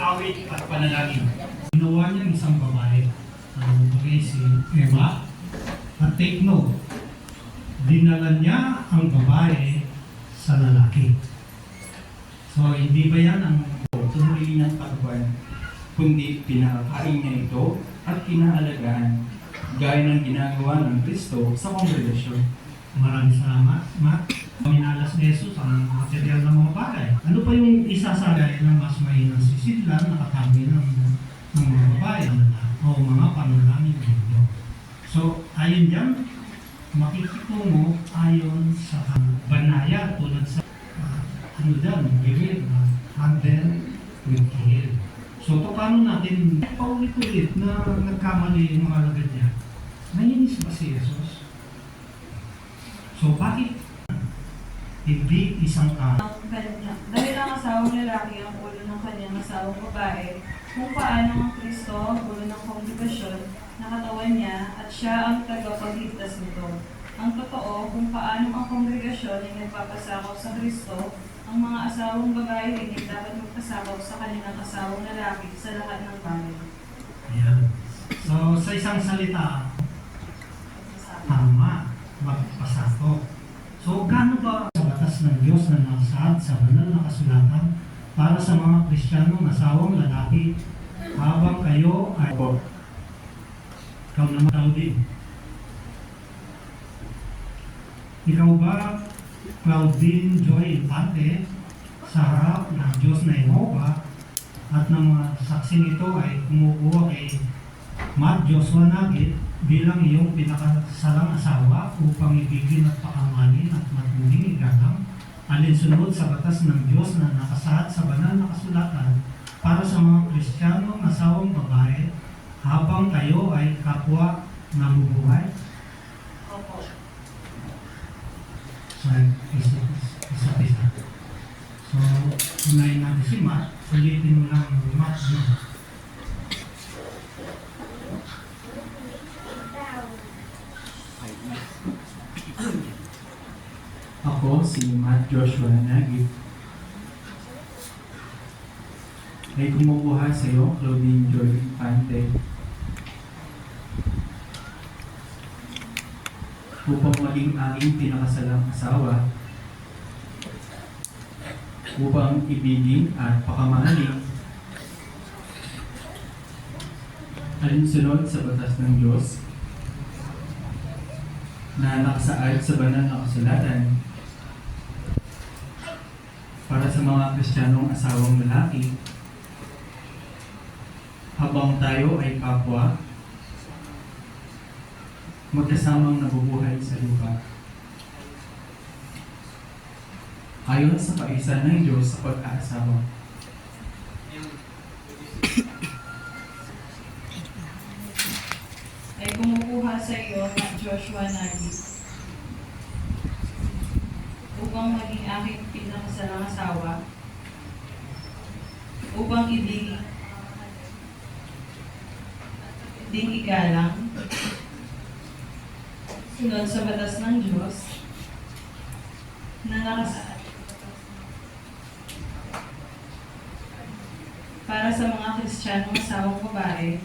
Awit at panalangin. Ginawa niya isang babae. Si Emma. At take note, dinala niya ang babae sa lalaki. So, hindi ba yan ang tuloy ng takbuhan, kundi pinakakain niya ito at pinaalagaan gaya ng ginagawa ng Kristo sa kongregasyon. Maraming salamat, Matt. Minalas ni Jesus ang material ng mga bagay. Ano pa yung isasagay ng mas mainang sisidlan na katami ng mga babae o mga panalangin ng Diyos? So, ayon dyan, makikitungo ayon sa banaya tulad sa giving, handle with care. So, paano natin paulit-ulit na nagkamali yung mga lagad niya? Nainis ba si Jesus? So, bakit hindi isang dahil ang asawang lalaki ang ulo ng kanyang asawang babae, kung paano ang Kristo ang ulo ng kongregasyon na katawan niya at siya ang tagapagligtas nito. Ang totoo kung paano ang kongregasyon ay nagpapasakaw sa Kristo, ang mga asawang babae ay dapat magpasakaw sa kanilang asawang lalaki sa lahat ng bagay. Ayan. So, sa isang salita, tama, magpasakaw. So, gaano ba sa batas ng Diyos na nakasaad sa banal na kasulatan para sa mga Kristiyanong asawang lalaki habang kayo ay ikaw naman tao din? Ikaw ba, Claudine Joy Infante, sa harap ng Diyos na Jehovah at ng mga saksing ito ay kumukuha kay Matt Joshua Nagit bilang iyong pinakasalang asawa upang ibigin at pakamanin at matuling igalang alinsunod sa batas ng Diyos na nakasaad sa banal na kasulatan para sa mga Kristiyanong asawang babae habang kayo ay kapwa nabubuhay? Opo. So, isa. So, unahin natin si Matt. Ulitin mo lang Matt. No? Ako, si Matt Joshua Nagit, ay kumukuha sa iyo, Claudine Joy Infante, upang maging aking pinakasalang asawa, upang ibigin at pakamahalin alinsunod sa batas ng Diyos na nakasaad sa banal na kasulatan para sa mga Kristiyanong asawang lalaki habang tayo ay kapwa magkasamang nabubuhay sa lupa ayon sa kaisa ng Diyos sa pag-aasawa. Ay kumukuha sa iyo na Joshua Nagit upang maging aking pinakasalang asawa, upang ding igalang, sunod sa batas ng Diyos, na nakasaad para sa mga Kristiyanong asawang babae,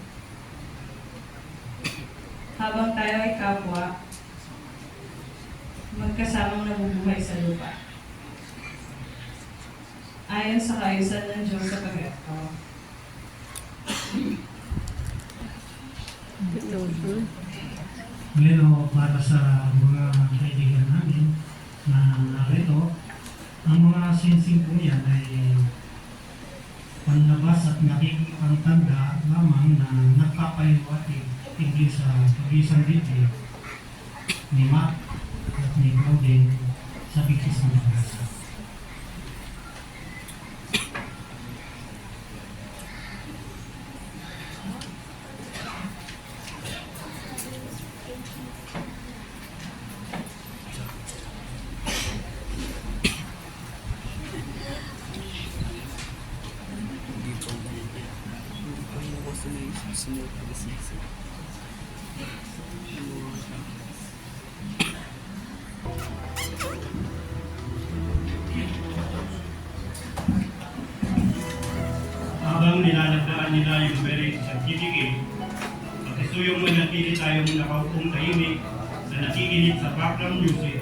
habang tayo ay kapwa, magkasamang nabubuhay sa lupa. Ayon sa kaayusan ng Diyos sa pag-aaw. Ngayon o, para sa mga kaibigan namin na narito, ang mga sinsing po yan ay panlabas at nakikipagtanda lamang na nagpapahiwatig tingin sa pag-isang Biblia ni Mark at ni Claudine sa bigkis ng pag-asa. Habang nilalagdaan nila yung marriage certificate, pakisuyong manatili tayong nakaupong tahimik na nakikinig sa background music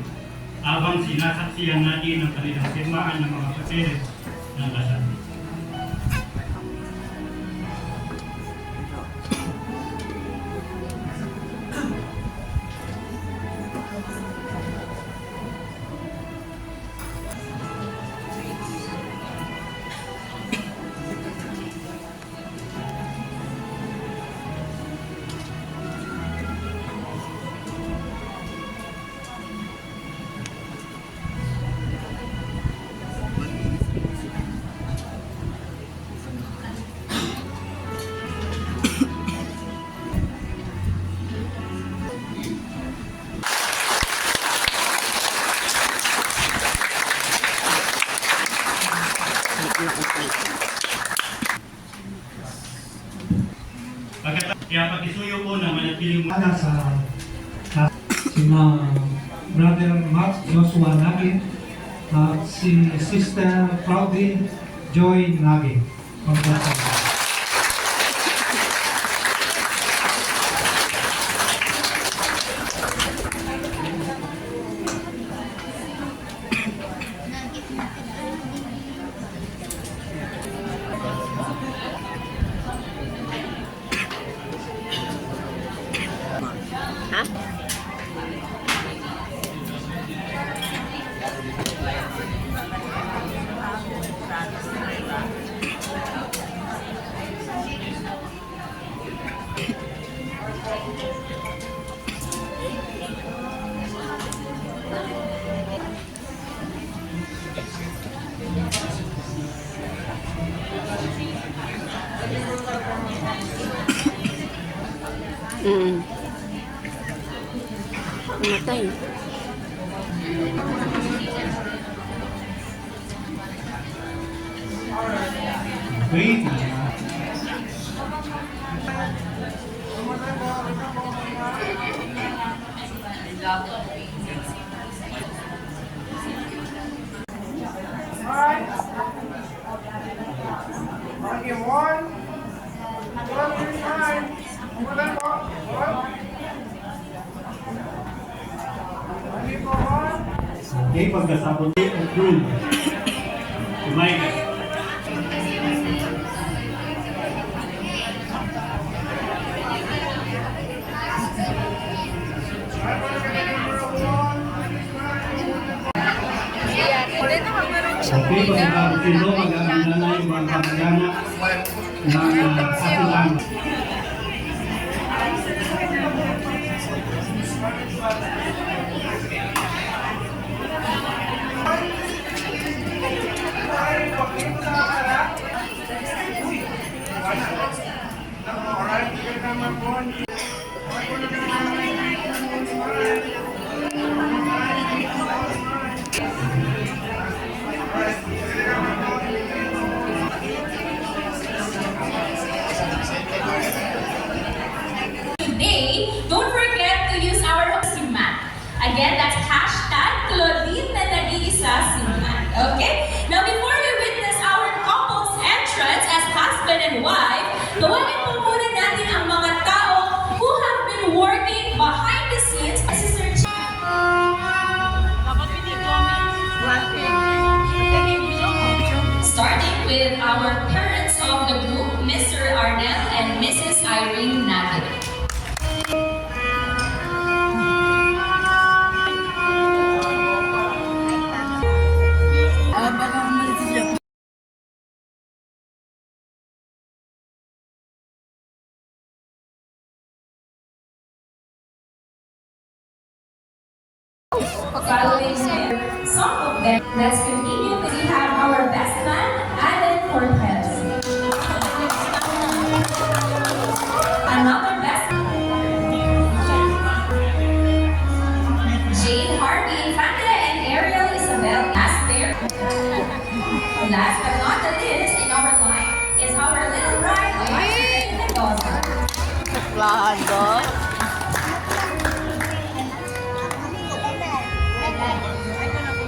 habang sinasaksiyan natin ang kanilang firmaan ng mga papeles ng kasal. Kaya pakisuyo po na manatiling Para sa sina Brother Mark Joshua Nagin at si Sister Claudine Joy Nagin. Congratulations. Namatay. Wait. Okay, pagkasapon approve. Kumain. Okay, pagkasapon sino, mag-aanda na yung mga kamagana ng kasilang. with our parents of the group, Mr. Arnel and Mrs. Irene Nagel. Following him, some of them, let's continue. We have our best man, Alan Cortez. Another best Jane Harvey Infante and Ariel Isabel Asper. Last but not the least in our line is our little bride, Marjorie Mendoza. Plado.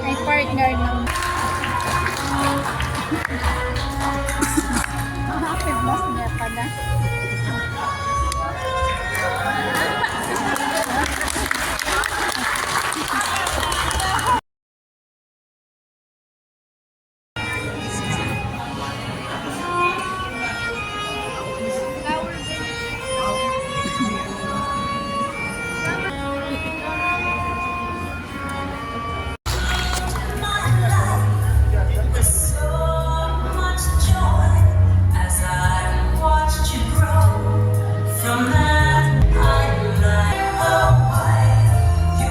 May partner ng happy boss niya pala.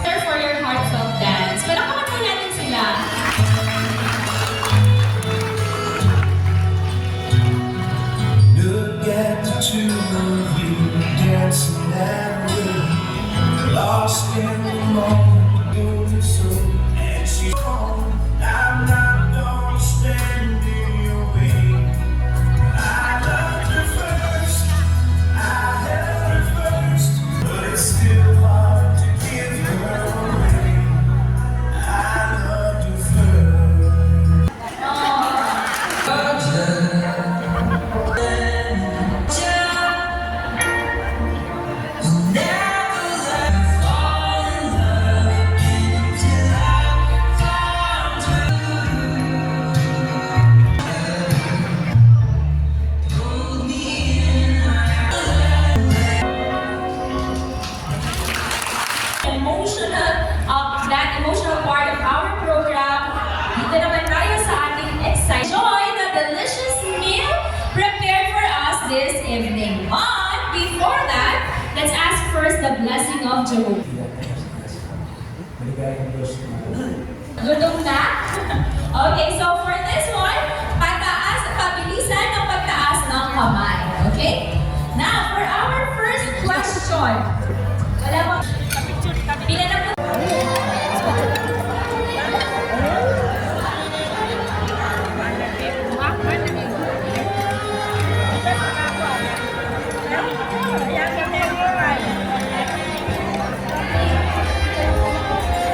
There for your heartfelt dance. Palakpakan po natin sila. Look at the two of you dancing that way, lost in the moment, doing so. And she's gone. I'm not gonna stand in your way. I loved her first, I held her first, but it's still hard to give her away. I loved her first. That emotional part of our program. Dito naman tayo sa ating excited. Enjoy the delicious meal prepared for us this evening. But before that, let's ask first the blessing of Jehovah. Gutom na? Okay, so for this one, pagtaas, pabilisan ng pagtaas ng kamay. Okay? Now, for our first question. Wala mo. Pila na po.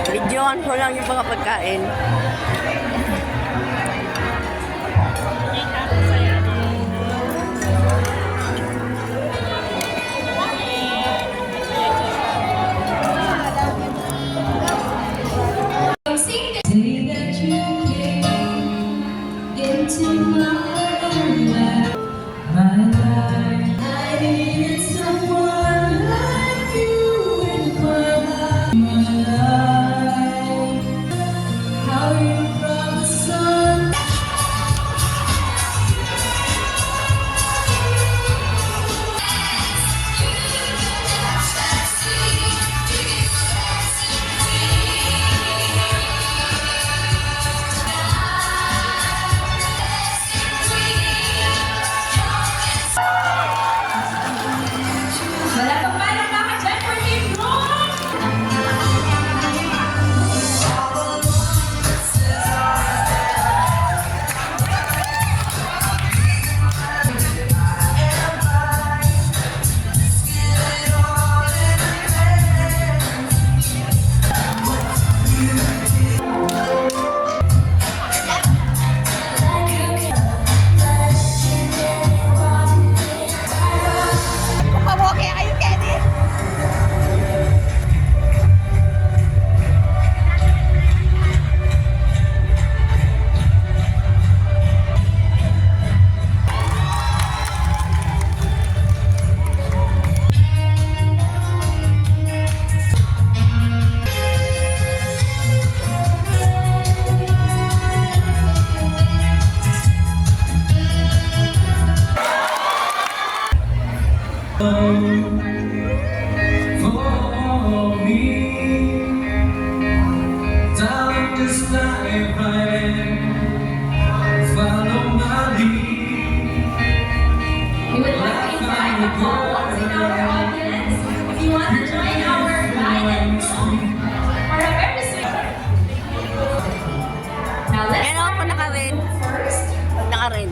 Videoan ko lang yung mga pagkain. Sing the day that you came into my life. My life, I needed someone like you in my life. My life, how you brought the sun. For me, darling, just dive right in. Follow my lead. We would like to invite the couples in our audience. If you want to join our bride and groom for a very sweet. Now let's Yan ako naka-red. first. Naka-red.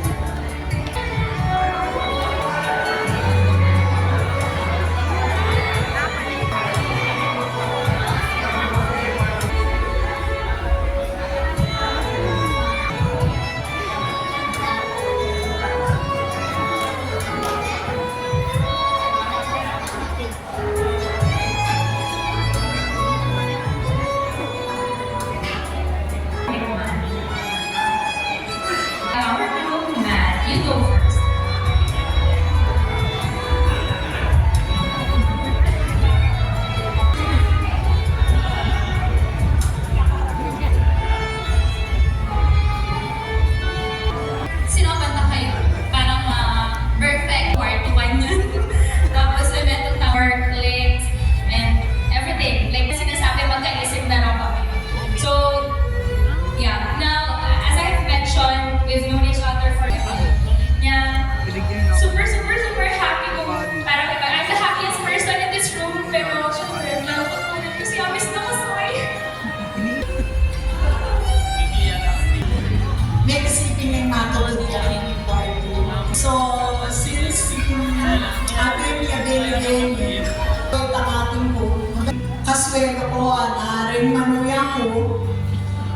Our groom, Matt, you go first. Sino ang kanta kayo? Parang perfect part 1 yun. Tapos may metong work, links, and everything. Like sinasabi, magkaisip na lang kami. So, yeah. Now, as I've mentioned, we've known each other for yeah, super happy ko. Parang I'm the happiest person in this room. Pero, syempre, nalapot ko rin kasi amis na kasay. May kasipin yung matulog ka rin yung party. So, since ating abeli-abeli, tangating po, kaswerte ko, na rin manuya ko,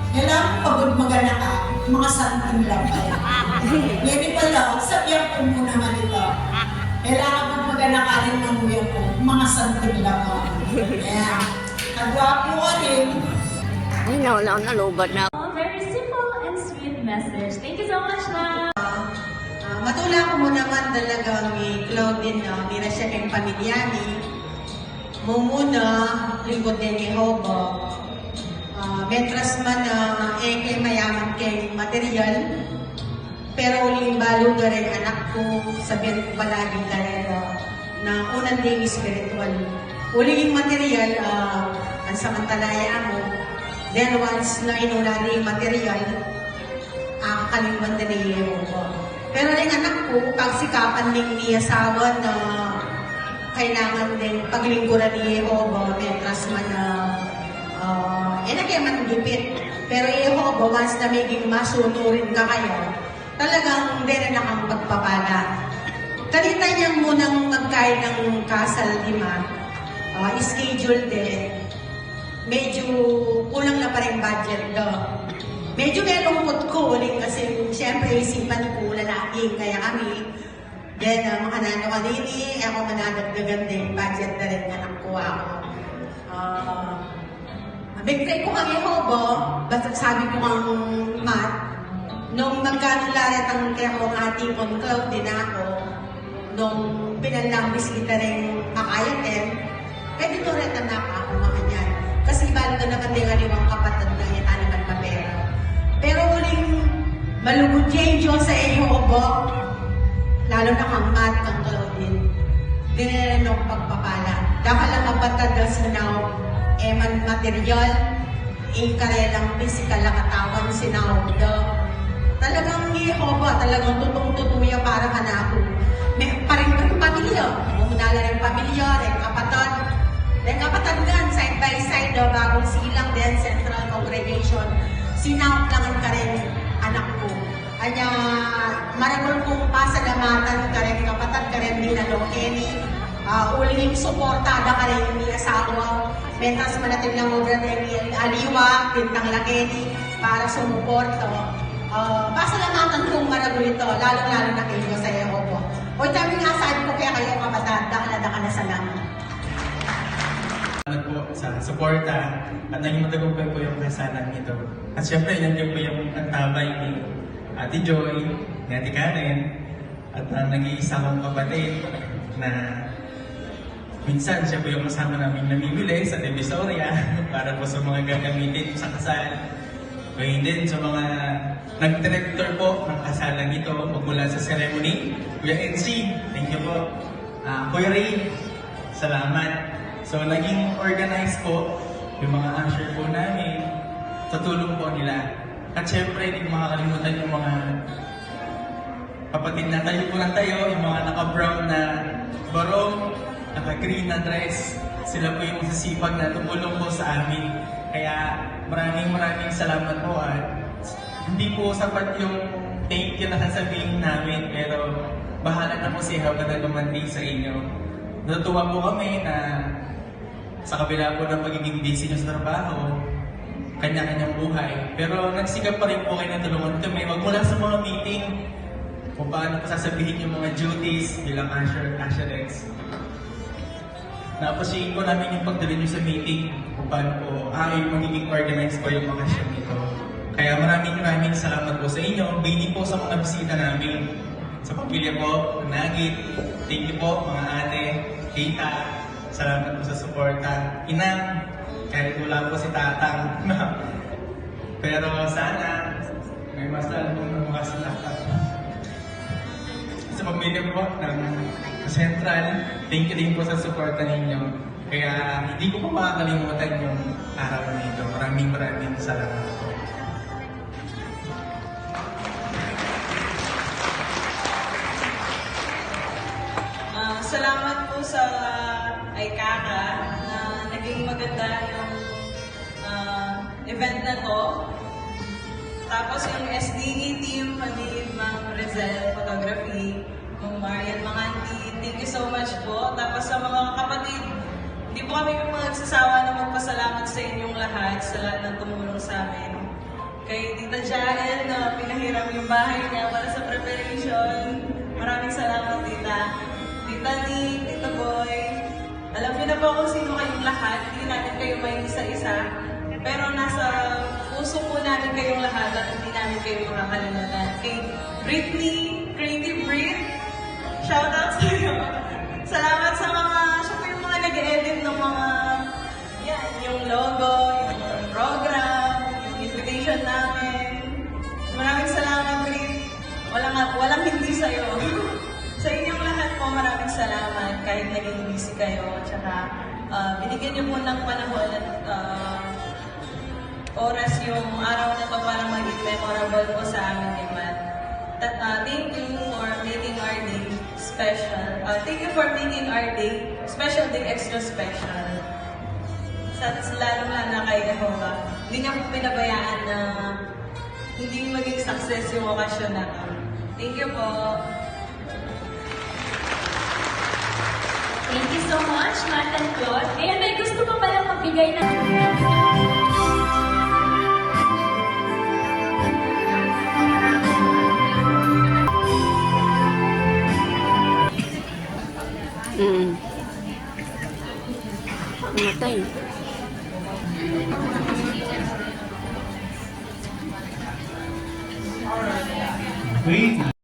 kailangan pagod magana ka, mga santing lapay. Ngayon pala, sabihan ko mo naman ito. Kailangan pag magana ka rin manuya ko, mga santing lapay. Kaya, kagwapo ka rin. Ay, nawala ako nalubat na. Very simple and sweet message. Thank you so much, Ma. Matula ko mo naman talaga ni Claudine na nila siya kayong pamilya ni Mumuna, lingkod din ni Hobo. Metras man na kay mayaman kay material, pero uling balo na rin anak ko, sabihin ko palagi talaga na unang day spiritual. Uling material, ang samantalaya mo, then once na inuna ni material, kalimutan din ni Hobo. Pero rin anak ko, pagsikapan din ni asawa na kailangan din paglingkuran ni Jehovah, metras man na kaya man gipit. Pero Jehovah, once na maging masunurin ka kayo, talagang din na kang pagpapala. Kanita niya munang magkain ng kasal, di ma, schedule din. Medyo kulang na pa rin budget do. Medyo melungkot ko ulit kasi siyempre isipan ko lalaki kaya kami. Then mga nano kanini, ako manadagdagan din budget na rin anak ko ako. Bigtay ko kang Jehovah, basta sabi ko kang Matt, nung magkanularat ang kaya ko ang ating on cloud din ako, nung pinalambis kita rin makayatin, pwede to rin anak ako makanyan. Kasi balo na naman din aliwang kapatid na yan, naman mapera. Pero uling malugod yung Diyos sa Jehovah, lalo na kang Matt, kang Claudine, dinilan ng pagpapala. Dahil ang kapatagas na eman material, karelang physical na katawan sinawda. Talagang Jehovah, talagang tutong-tutuya para ka na ako. May paring pamilya, umunala rin pamilya, rin kapatid. Rin kapatid gan, side by side, bagong silang din, Central Congregation. Sinawd lang ka rin, anak ko. Kanya, maragol kong pasalamatan ka rin, kapatid ka rin din na Kenny. Uling suportada ka rin ni asawa. Mentas manatin lang obra ni Aliwa, Pintang Lakeni, para sumuporto. Pasalamatan kong maragol ito, lalo-lalo na kayo sa Jehovah. O dami nga sabi ko kaya kayo kapatid, dakala na salamat. Salamat po sa suporta at naging matagumpay po yung kasalan nito. At syempre, nandiyan po yung antabay ni Ate Joy, ni Ate Karen, at nag-iisa kong kapatid na minsan siya po yung kasama namin namimili sa Divisoria para po sa mga gagamitin sa kasal. Ngayon din sa mga nag-director po ng kasalan nito magmula sa ceremony. Kuya NC, thank you po. Kuya Ray, salamat. So, naging organized po yung mga usher po namin sa tulong po nila. At syempre, hindi ko makakalimutan yung mga kapatid na tayo po ng tayo, yung mga naka-brown na barong, naka-green na dress. Sila po yung masisipag na tumulong po sa amin. Kaya maraming salamat po at hindi po sapat yung thank you na sasabihin namin, pero bahala na po si Haba na dumating sa inyo. Natutuwa po kami na sa kabila po ng pagiging busy nyo sa trabaho, kanya-kanyang buhay. Pero nagsikap pa rin po kayo na tulungan kami. Magmula sa mga meeting, kung paano po sasabihin yung mga duties bilang usherettes. Naapasyahin po namin yung pagdala nyo sa meeting, kung paano po yung magiging organized po yung mga show nito. Kaya maraming salamat po sa inyo. Bini po sa mga bisita namin. Sa pamilya po, Nagit, thank you po mga ate, tita, salamat po sa suporta. Inang, kahit wala po si Tatang. Pero sana, may mas lalo pong nabukas si Tatang. Sa pamilya po ng Central, thank you din po sa suporta ninyo. Kaya hindi ko po makakalimutan yung araw na ito. Maraming salamat po. Salamat po sa Aikaka na naging maganda yung event na to. Tapos yung SDE team, Ma'am Rizel Photography, Ma'am Marian Manganti, thank you so much po. Tapos sa mga kapatid, hindi po kami magsasawa na magpasalamat sa inyong lahat, sa lahat ng tumulong sa amin. Kay Tita Jael na pinahiram yung bahay niya para sa preparation. Maraming salamat, Tita. Tita Nick, Tita Boy, alam niyo na po kung sino kayong lahat. Hindi natin kayo may isa-isa. Pero nasa puso po namin kayong lahat at hindi namin kayo makakalimutan. Kay Britney, Creative Brit, shoutout sa iyo. Salamat sa mga, siya po yung mga nag-edit ng mga, yan, yung logo, yung program, yung invitation namin. Maraming salamat, Brit. Walang hindi sa'yo. Sa inyong lahat po, maraming salamat kahit naging busy kayo. Tsaka binigyan niyo po ng panahon at oras yung araw na to para maging memorable po sa amin ni Matt. Thank you for making our day special. Thank you for making our day special, day extra special. Lalo na kay Jehovah. Hindi niya po pinabayaan na hindi maging success yung okasyon na to. Thank you po. Thank you so much, Matt and Claude. Kaya may gusto pa palang magbigay ng... Namatay. Wait.